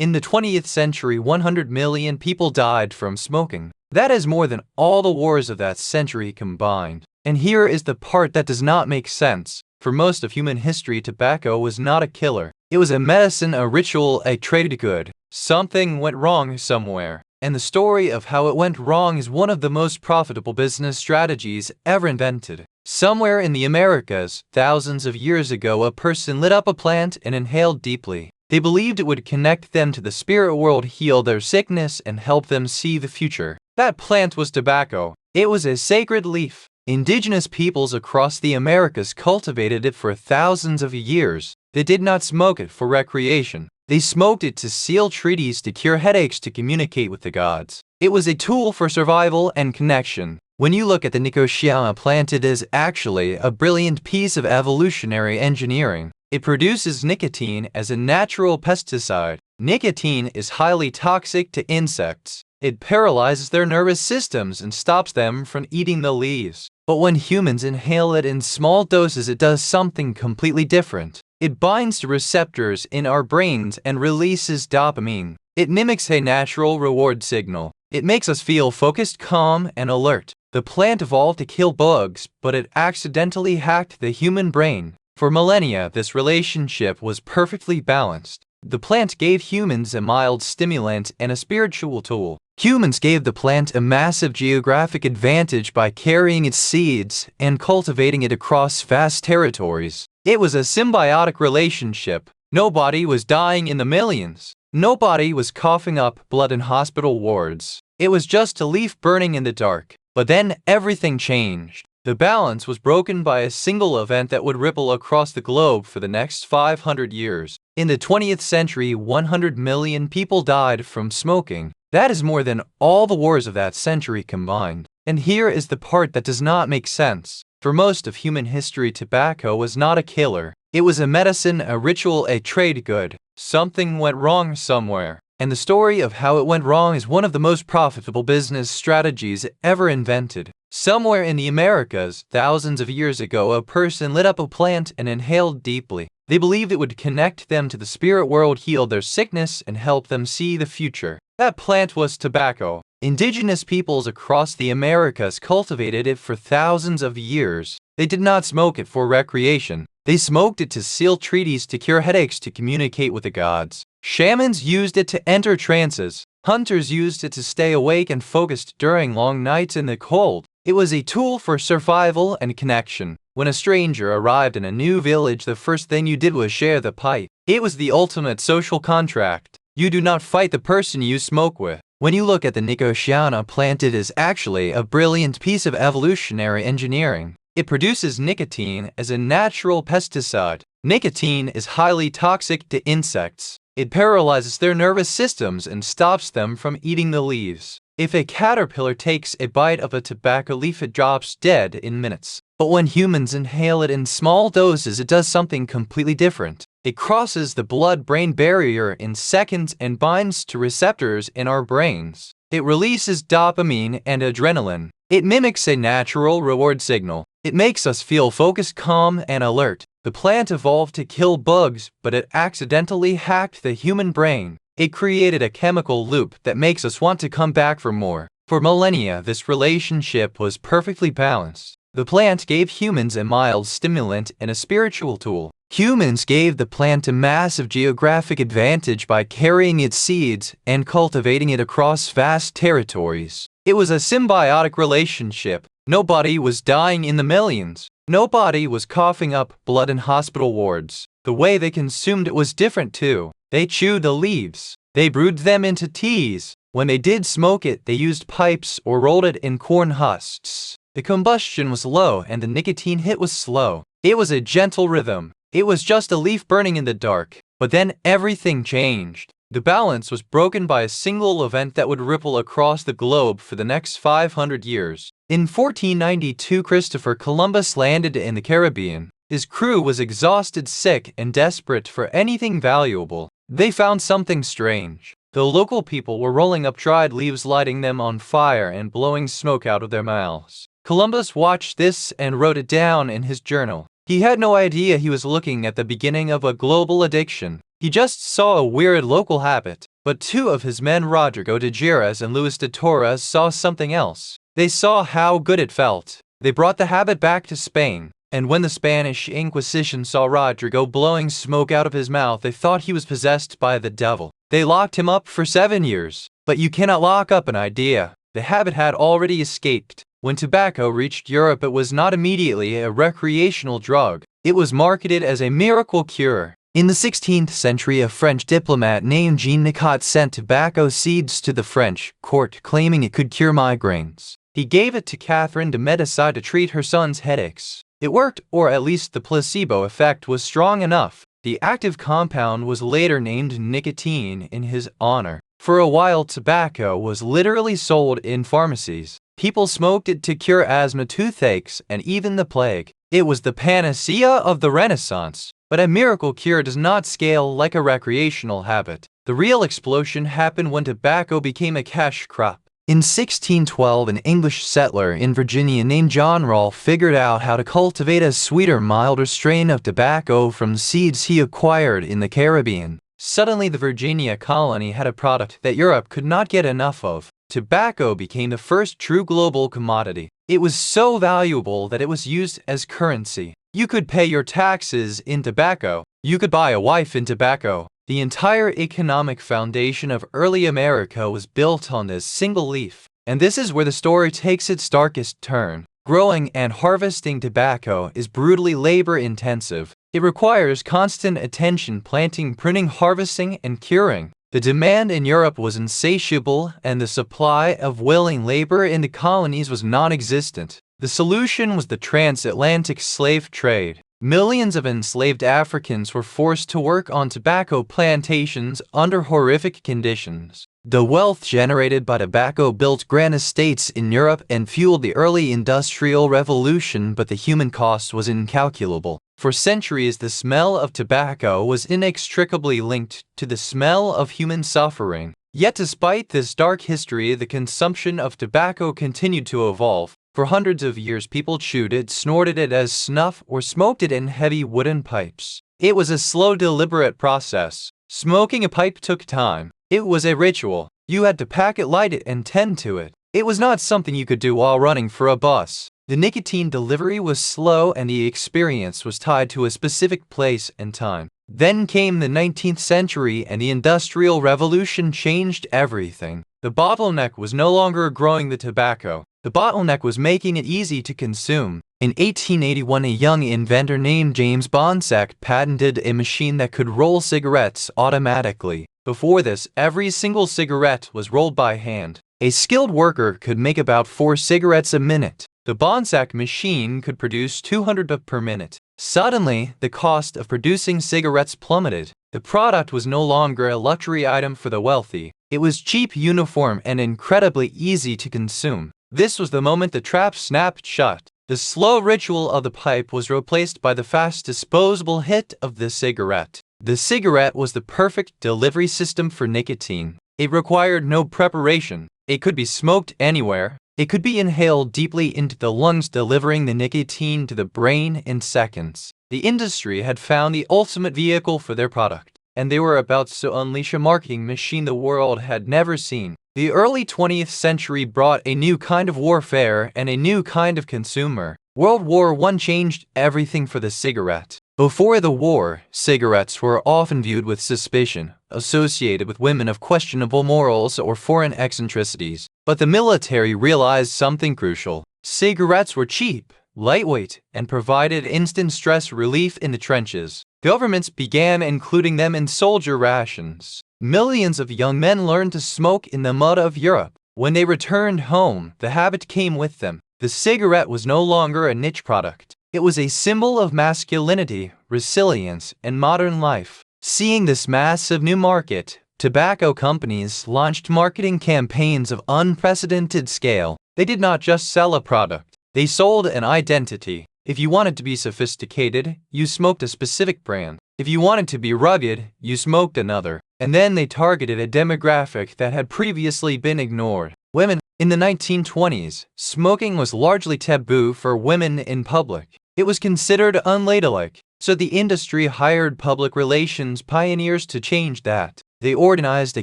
In the 20th century, 100 million people died from smoking. That is more than all the wars of that century combined. And here is the part that does not make sense. For most of human history, tobacco was not a killer. It was a medicine, a ritual, a traded good. Something went wrong somewhere. And the story of how it went wrong is one of the most profitable business strategies ever invented. Somewhere in the Americas, thousands of years ago, a person lit up a plant and inhaled deeply. They believed it would connect them to the spirit world, heal their sickness, and help them see the future. That plant was tobacco. It was a sacred leaf. Indigenous peoples across the Americas cultivated it for thousands of years. They did not smoke it for recreation. They smoked it to seal treaties, to cure headaches, to communicate with the gods. It was a tool for survival and connection. When you look at the nicotiana plant, it is actually a brilliant piece of evolutionary engineering. It produces nicotine as a natural pesticide. Nicotine is highly toxic to insects. It paralyzes their nervous systems and stops them from eating the leaves. But when humans inhale it in small doses, it does something completely different. It binds to receptors in our brains and releases dopamine. It mimics a natural reward signal. It makes us feel focused, calm, and alert. The plant evolved to kill bugs, but it accidentally hacked the human brain. For millennia, this relationship was perfectly balanced. The plant gave humans a mild stimulant and a spiritual tool. Humans gave the plant a massive geographic advantage by carrying its seeds and cultivating it across vast territories. It was a symbiotic relationship. Nobody was dying in the millions. Nobody was coughing up blood in hospital wards. It was just a leaf burning in the dark. But then everything changed. The balance was broken by a single event that would ripple across the globe for the next 500 years. In the 20th century, 100 million people died from smoking. That is more than all the wars of that century combined. And here is the part that does not make sense. For most of human history, tobacco was not a killer. It was a medicine, a ritual, a trade good. Something went wrong somewhere. And the story of how it went wrong is one of the most profitable business strategies ever invented. Somewhere in the Americas, thousands of years ago, a person lit up a plant and inhaled deeply. They believed it would connect them to the spirit world, heal their sickness, and help them see the future. That plant was tobacco. Indigenous peoples across the Americas cultivated it for thousands of years. They did not smoke it for recreation. They smoked it to seal treaties, to cure headaches, to communicate with the gods. Shamans used it to enter trances. Hunters used it to stay awake and focused during long nights in the cold. It was a tool for survival and connection. When a stranger arrived in a new village, the first thing you did was share the pipe. It was the ultimate social contract. You do not fight the person you smoke with. When you look at the nicotiana plant, it is actually a brilliant piece of evolutionary engineering. It produces nicotine as a natural pesticide. Nicotine is highly toxic to insects. It paralyzes their nervous systems and stops them from eating the leaves. If a caterpillar takes a bite of a tobacco leaf, it drops dead in minutes. But when humans inhale it in small doses, it does something completely different. It crosses the blood-brain barrier in seconds and binds to receptors in our brains. It releases dopamine and adrenaline. It mimics a natural reward signal. It makes us feel focused, calm, and alert. The plant evolved to kill bugs, but it accidentally hacked the human brain. It created a chemical loop that makes us want to come back for more. For millennia, this relationship was perfectly balanced. The plant gave humans a mild stimulant and a spiritual tool. Humans gave the plant a massive geographic advantage by carrying its seeds and cultivating it across vast territories. It was a symbiotic relationship. Nobody was dying in the millions. Nobody was coughing up blood in hospital wards. The way they consumed it was different too. They chewed the leaves. They brewed them into teas. When they did smoke it, they used pipes or rolled it in corn husks. The combustion was low and the nicotine hit was slow. It was a gentle rhythm. It was just a leaf burning in the dark. But then everything changed. The balance was broken by a single event that would ripple across the globe for the next 500 years. In 1492, Christopher Columbus landed in the Caribbean. His crew was exhausted, sick, and desperate for anything valuable. They found something strange. The local people were rolling up dried leaves, lighting them on fire, and blowing smoke out of their mouths. Columbus watched this and wrote it down in his journal. He had no idea he was looking at the beginning of a global addiction. He just saw a weird local habit. But two of his men, Rodrigo de Giras and Luis de Torres, saw something else. They saw how good it felt. They brought the habit back to Spain. And when the Spanish Inquisition saw Rodrigo blowing smoke out of his mouth, they thought he was possessed by the devil. They locked him up for 7 years. But you cannot lock up an idea. The habit had already escaped. When tobacco reached Europe, it was not immediately a recreational drug. It was marketed as a miracle cure. In the 16th century, a French diplomat named Jean Nicot sent tobacco seeds to the French court, claiming it could cure migraines. He gave it to Catherine de Medici to treat her son's headaches. It worked, or at least the placebo effect was strong enough. The active compound was later named nicotine in his honor. For a while, tobacco was literally sold in pharmacies. People smoked it to cure asthma, toothaches, and even the plague. It was the panacea of the Renaissance. But a miracle cure does not scale like a recreational habit. The real explosion happened when tobacco became a cash crop. In 1612, an English settler in Virginia named John Rolfe figured out how to cultivate a sweeter, milder strain of tobacco from seeds he acquired in the Caribbean. Suddenly, the Virginia colony had a product that Europe could not get enough of. Tobacco became the first true global commodity. It was so valuable that it was used as currency. You could pay your taxes in tobacco. You could buy a wife in tobacco. The entire economic foundation of early America was built on this single leaf. And this is where the story takes its darkest turn. Growing and harvesting tobacco is brutally labor-intensive. It requires constant attention, planting, pruning, harvesting, and curing. The demand in Europe was insatiable, and the supply of willing labor in the colonies was non-existent. The solution was the transatlantic slave trade. Millions of enslaved Africans were forced to work on tobacco plantations under horrific conditions. The wealth generated by tobacco built grand estates in Europe and fueled the early industrial revolution, but the human cost was incalculable. For centuries, the smell of tobacco was inextricably linked to the smell of human suffering. Yet despite this dark history, the consumption of tobacco continued to evolve. For hundreds of years, people chewed it, snorted it as snuff, or smoked it in heavy wooden pipes. It was a slow, deliberate process. Smoking a pipe took time. It was a ritual. You had to pack it, light it, and tend to it. It was not something you could do while running for a bus. The nicotine delivery was slow, and the experience was tied to a specific place and time. Then came the 19th century, and the Industrial Revolution changed everything. The bottleneck was no longer growing the tobacco. The bottleneck was making it easy to consume. In 1881, a young inventor named James Bonsack patented a machine that could roll cigarettes automatically. Before this, every single cigarette was rolled by hand. A skilled worker could make about 4 cigarettes a minute. The Bonsack machine could produce 200 per minute. Suddenly, the cost of producing cigarettes plummeted. The product was no longer a luxury item for the wealthy. It was cheap, uniform, and incredibly easy to consume. This was the moment the trap snapped shut. The slow ritual of the pipe was replaced by the fast, disposable hit of the cigarette. The cigarette was the perfect delivery system for nicotine. It required no preparation. It could be smoked anywhere. It could be inhaled deeply into the lungs, delivering the nicotine to the brain in seconds. The industry had found the ultimate vehicle for their product, and they were about to unleash a marketing machine the world had never seen. The early 20th century brought a new kind of warfare and a new kind of consumer. World War I changed everything for the cigarette. Before the war, cigarettes were often viewed with suspicion, associated with women of questionable morals or foreign eccentricities. But the military realized something crucial. Cigarettes were cheap, lightweight, and provided instant stress relief in the trenches. Governments began including them in soldier rations. Millions of young men learned to smoke in the mud of Europe. When they returned home, the habit came with them. The cigarette was no longer a niche product. It was a symbol of masculinity, resilience, and modern life. Seeing this massive new market, tobacco companies launched marketing campaigns of unprecedented scale. They did not just sell a product. They sold an identity. If you wanted to be sophisticated, you smoked a specific brand. If you wanted to be rugged, you smoked another. And then they targeted a demographic that had previously been ignored. Women. In the 1920s, smoking was largely taboo for women in public. It was considered unladylike. So the industry hired public relations pioneers to change that. They organized a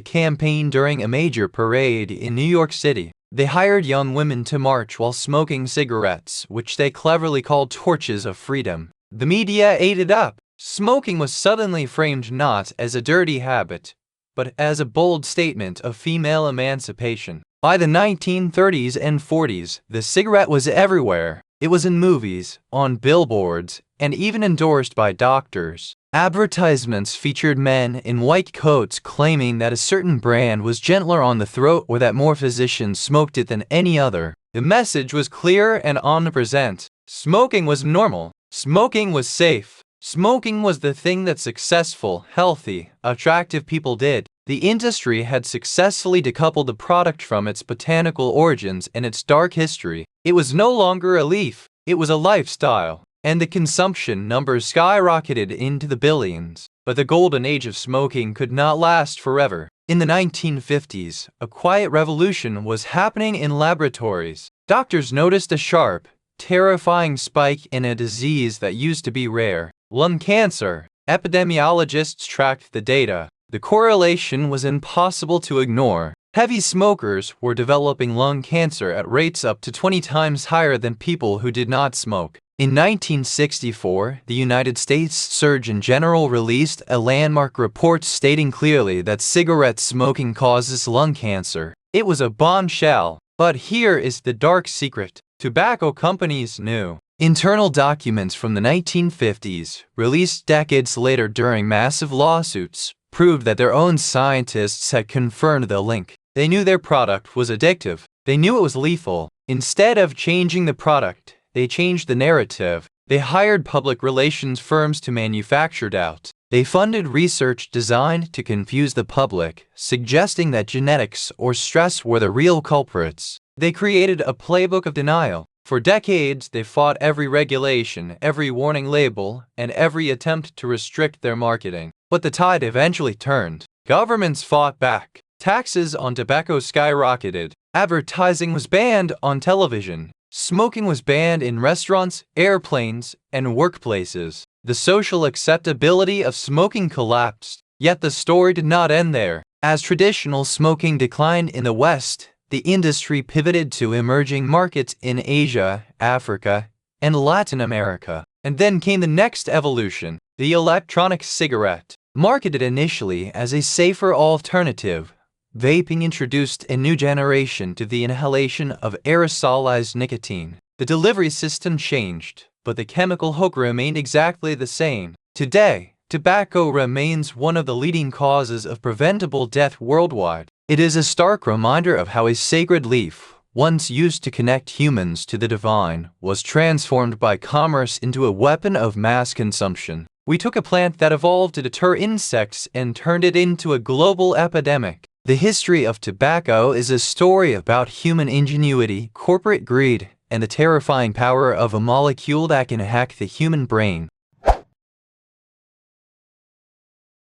campaign during a major parade in New York City. They hired young women to march while smoking cigarettes, which they cleverly called torches of freedom. The media ate it up. Smoking was suddenly framed not as a dirty habit, but as a bold statement of female emancipation. By the 1930s and 40s, the cigarette was everywhere. It was in movies, on billboards, and even endorsed by doctors. Advertisements featured men in white coats claiming that a certain brand was gentler on the throat or that more physicians smoked it than any other. The message was clear and omnipresent. Smoking was normal. Smoking was safe. Smoking was the thing that successful, healthy, attractive people did. The industry had successfully decoupled the product from its botanical origins and its dark history. It was no longer a leaf, it was a lifestyle, and the consumption numbers skyrocketed into the billions. But the golden age of smoking could not last forever. In the 1950s, a quiet revolution was happening in laboratories. Doctors noticed a sharp, terrifying spike in a disease that used to be rare: lung cancer. Epidemiologists tracked the data. The correlation was impossible to ignore. Heavy smokers were developing lung cancer at rates up to 20 times higher than people who did not smoke. In 1964, the United States Surgeon General released a landmark report stating clearly that cigarette smoking causes lung cancer. It was a bombshell. But here is the dark secret. Tobacco companies knew. Internal documents from the 1950s, released decades later during massive lawsuits, proved that their own scientists had confirmed the link. They knew their product was addictive. They knew it was lethal. Instead of changing the product, they changed the narrative. They hired public relations firms to manufacture doubt. They funded research designed to confuse the public, suggesting that genetics or stress were the real culprits. They created a playbook of denial. For decades, they fought every regulation, every warning label, and every attempt to restrict their marketing. But the tide eventually turned. Governments fought back. Taxes on tobacco skyrocketed. Advertising was banned on television. Smoking was banned in restaurants, airplanes, and workplaces. The social acceptability of smoking collapsed. Yet the story did not end there. As traditional smoking declined in the West, the industry pivoted to emerging markets in Asia, Africa, and Latin America. And then came the next evolution: the electronic cigarette. Marketed initially as a safer alternative, vaping introduced a new generation to the inhalation of aerosolized nicotine. The delivery system changed, but the chemical hook remained exactly the same. Today, tobacco remains one of the leading causes of preventable death worldwide. It is a stark reminder of how a sacred leaf, once used to connect humans to the divine, was transformed by commerce into a weapon of mass consumption. We took a plant that evolved to deter insects and turned it into a global epidemic. The history of tobacco is a story about human ingenuity, corporate greed, and the terrifying power of a molecule that can hack the human brain.